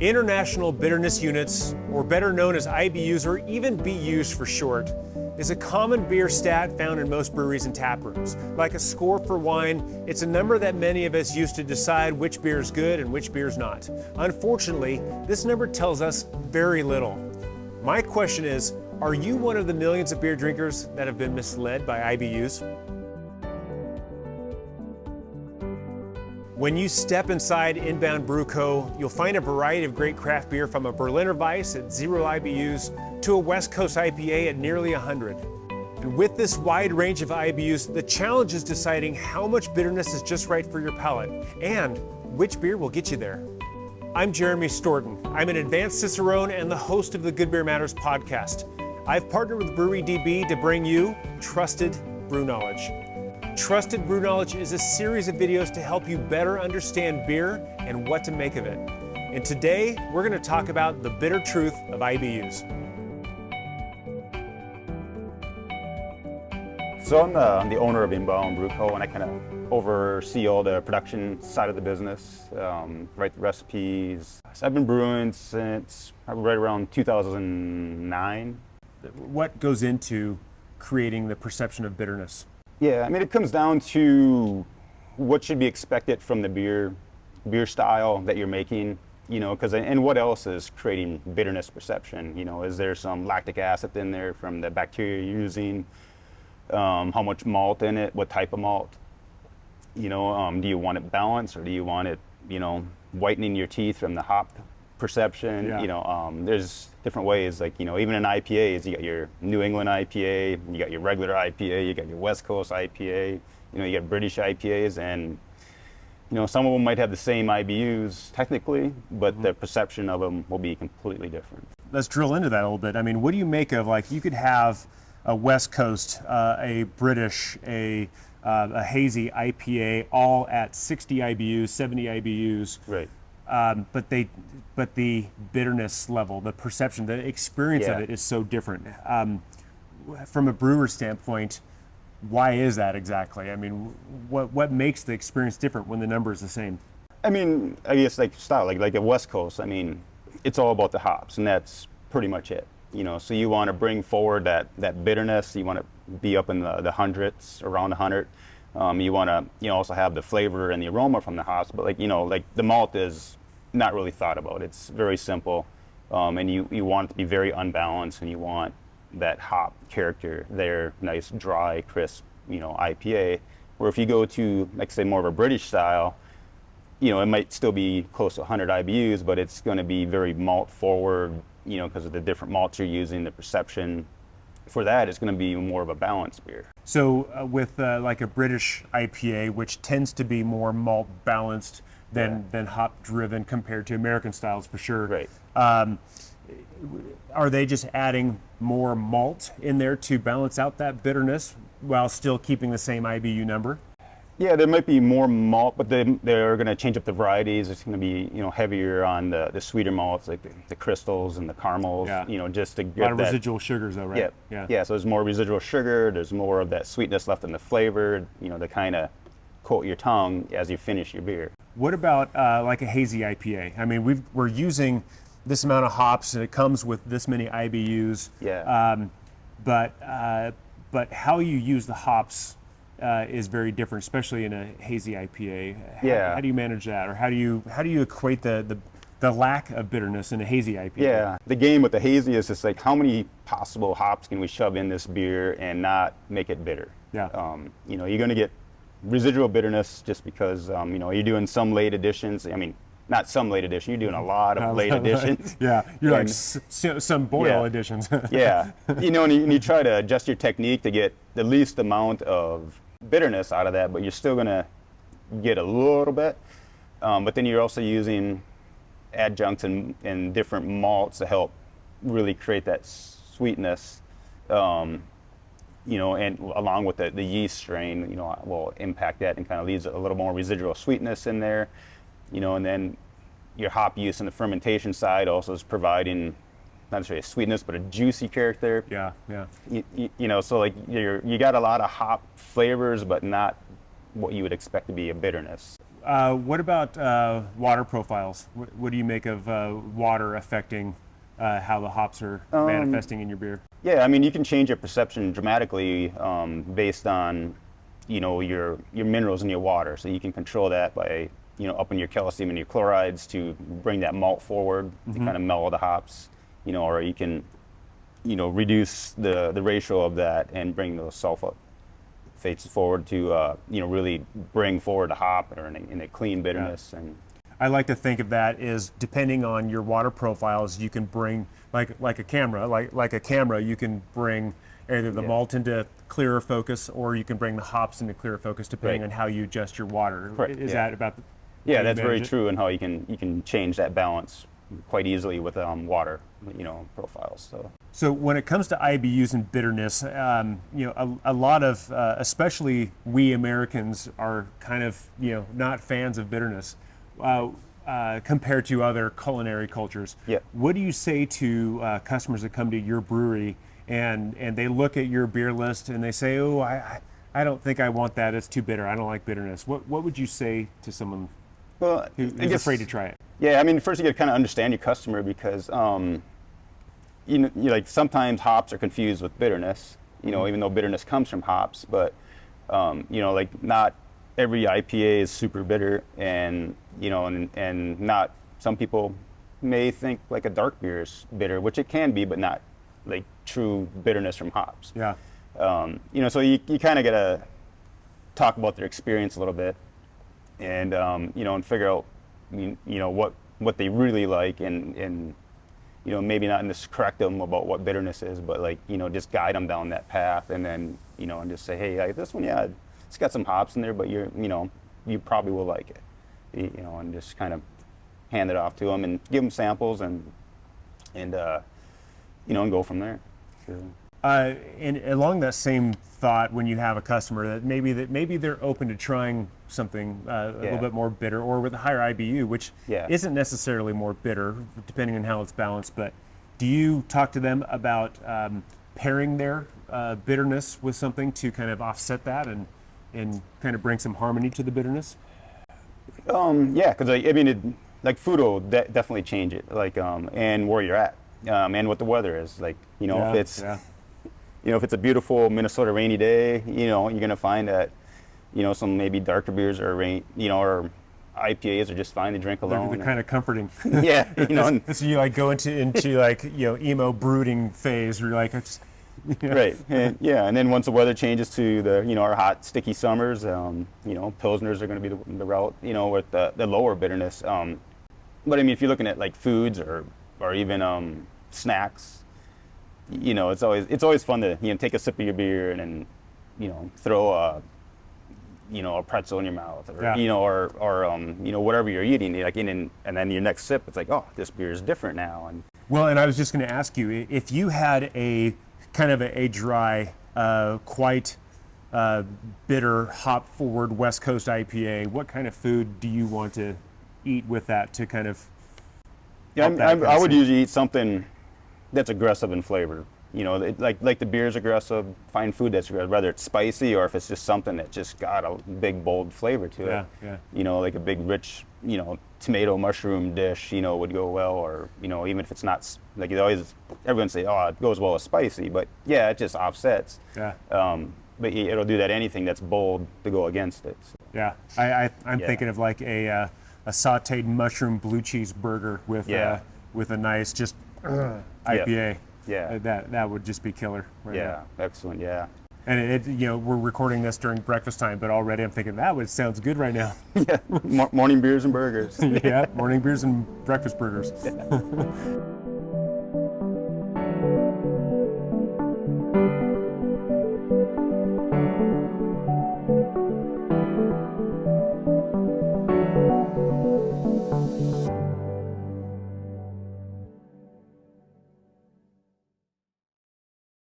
International bitterness units, or better known as IBUs or even BUs for short, is a common beer stat found in most breweries and tap rooms. Like a score for wine, it's a number that many of us use to decide which beer is good and which beer is not. Unfortunately, this number tells us very little. My question is, are you one of the millions of beer drinkers that have been misled by IBUs? When you step inside Inbound Brew Co., you'll find a variety of great craft beer, from a Berliner Weiss at 0 IBUs to a West Coast IPA at nearly 100. And with this wide range of IBUs, the challenge is deciding how much bitterness is just right for your palate and which beer will get you there. I'm Jeremy Storton. I'm an advanced Cicerone and the host of the Good Beer Matters podcast. I've partnered with BrewDB to bring you Trusted BrewKnowledge. Trusted BrewKnowledge is a series of videos to help you better understand beer and what to make of it. And today, we're going to talk about the bitter truth of IBUs. So I'm the owner of Inbound Brew Co., and I kind of oversee all the production side of the business, write the recipes. So I've been brewing since right around 2009. What goes into creating the perception of bitterness? Yeah, I mean, it comes down to what should be expected from the beer style that you're making, you know, and what else is creating bitterness perception? You know, is there some lactic acid in there from the bacteria you're using? How much malt in it? What type of malt? You know, do you want it balanced, or do you want it, you know, whitening your teeth from the hop perception? Yeah. You know, there's different ways, like, you know, even in IPAs, you got your New England IPA, you got your regular IPA, you got your West Coast IPA, you know, you got British IPAs, and, you know, some of them might have the same IBUs technically, but the perception of them will be completely different. Let's drill into that a little bit. I mean, what do you make of, like, you could have a West Coast, a British, a hazy IPA, all at 60 IBUs, 70 IBUs. Right. But the bitterness level, the perception, the experience of it is so different. From a brewer's standpoint, why is that exactly? I mean, what makes the experience different when the number is the same? I mean, I guess like style, like a West Coast, I mean, it's all about the hops, and that's pretty much it. You know, so you want to bring forward that bitterness. You want to be up in the hundreds, around 100. You want to, you know, also have the flavor and the aroma from the hops, but, like, you know, like the malt is not really thought about. It's very simple, and you want it to be very unbalanced, and you want that hop character there, nice, dry, crisp, you know, IPA. Where if you go to, like, say, more of a British style, you know, it might still be close to 100 IBUs, but it's going to be very malt forward, you know, because of the different malts you're using, the perception. For that, it's going to be more of a balanced beer. So with like a British IPA, which tends to be more malt balanced than hop driven compared to American styles, for sure. Right. Are they just adding more malt in there to balance out that bitterness while still keeping the same IBU number? Yeah, there might be more malt, but they're going to change up the varieties. It's going to be, you know, heavier on the sweeter malts, like the crystals and the caramels. Yeah. You know, just to get a lot of that residual sugars, though, right? Yeah. So there's more residual sugar. There's more of that sweetness left in the flavor. You know, to kind of coat your tongue as you finish your beer. What about like a hazy IPA? I mean, we're using this amount of hops, and it comes with this many IBUs. Yeah. But how you use the hops is very different, especially in a hazy IPA. How do you manage that, or how do you equate the lack of bitterness in a hazy IPA? Yeah, the game with the hazy is just like, how many possible hops can we shove in this beer and not make it bitter? Yeah. You know, you're going to get residual bitterness just because you know, you're doing some late additions. I mean, not some late addition. You're doing a lot of late additions. Yeah, you're like some boil additions. Yeah, you know, and you try to adjust your technique to get the least amount of bitterness out of that, but you're still gonna get a little bit. But then you're also using adjuncts and different malts to help really create that sweetness. You know, and along with the yeast strain, you know, will impact that and kind of leaves a little more residual sweetness in there. You know, and then your hop use on the fermentation side also is providing not necessarily a sweetness, but a juicy character. Yeah, yeah. You know, so like you got a lot of hop flavors, but not what you would expect to be a bitterness. what about water profiles? What do you make of water affecting how the hops are manifesting in your beer? Yeah, I mean, you can change your perception dramatically based on, your minerals in your water. So you can control that by, upping your calcium and your chlorides to bring that malt forward to kind of mellow the hops, or you can, reduce the ratio of that and bring those sulfates forward to, really bring forward the hop in a clean bitterness. Yeah. And I like to think of that as depending on your water profiles, you can bring like a camera, you can bring either the malt into clearer focus, or you can bring the hops into clearer focus, depending on how you adjust your water. Correct. Is that about? Yeah, that's very true, and how you can change that balance quite easily with water, profiles. So when it comes to IBUs and bitterness, a lot of, especially we Americans, are kind of not fans of bitterness compared to other culinary cultures. Yeah. What do you say to customers that come to your brewery and they look at your beer list and they say, "Oh, I don't think I want that. It's too bitter. I don't like bitterness." What would you say to someone who's afraid to try it? Yeah, I mean, first you got to kind of understand your customer, because like sometimes hops are confused with bitterness. Even though bitterness comes from hops, but like not every IPA is super bitter, and and not, some people may think like a dark beer is bitter, which it can be, but not like true bitterness from hops. Yeah. So you kind of got to talk about their experience a little bit, and and figure out what they really like, and maybe not just correct them about what bitterness is, but like just guide them down that path, and then and just say, hey, like this one, yeah, it's got some hops in there, but you probably will like it, and just kind of hand it off to them and give them samples, and go from there. So. And along that same thought, when you have a customer that maybe they're open to trying something a little bit more bitter, or with a higher IBU, which isn't necessarily more bitter, depending on how it's balanced. But do you talk to them about pairing their bitterness with something to kind of offset that and kind of bring some harmony to the bitterness? Yeah, because I mean, food will definitely change it, and where you're at, and what the weather is, if it's. Yeah. If it's a beautiful Minnesota rainy day, you're going to find that, some maybe darker beers or or IPAs are just fine to drink alone. They're kind of comforting. Yeah. So you go into emo brooding phase where you're like, Right. And then once the weather changes to our hot, sticky summers, Pilsners are going to be the route, with the lower bitterness. But I mean, if you're looking at foods or even snacks, it's always fun to take a sip of your beer and then throw a pretzel in your mouth, or or whatever you're eating, and then your next sip, it's like, oh, this beer is different now. And I was just going to ask you, if you had a kind of a dry, quite bitter, hop forward West Coast IPA, what kind of food do you want to eat with that to kind of? Yeah, I would usually eat something that's aggressive in flavor. Like the beer's aggressive, find food that's aggressive, whether it's spicy or if it's just something that just got a big, bold flavor to it. Yeah. Like a big, rich, tomato mushroom dish, would go well, or, even if it's not, everyone say, oh, it goes well with spicy, but yeah, it just offsets. Yeah. But it'll do that, anything that's bold to go against it. So. Yeah. I'm thinking of like a sauteed mushroom blue cheese burger with a nice just IPA. Yeah. That would just be killer. Right now. Excellent. Yeah. And we're recording this during breakfast time, but already I'm thinking sounds good right now. Yeah. Morning beers and burgers. Yeah. Morning beers and breakfast burgers. Yeah.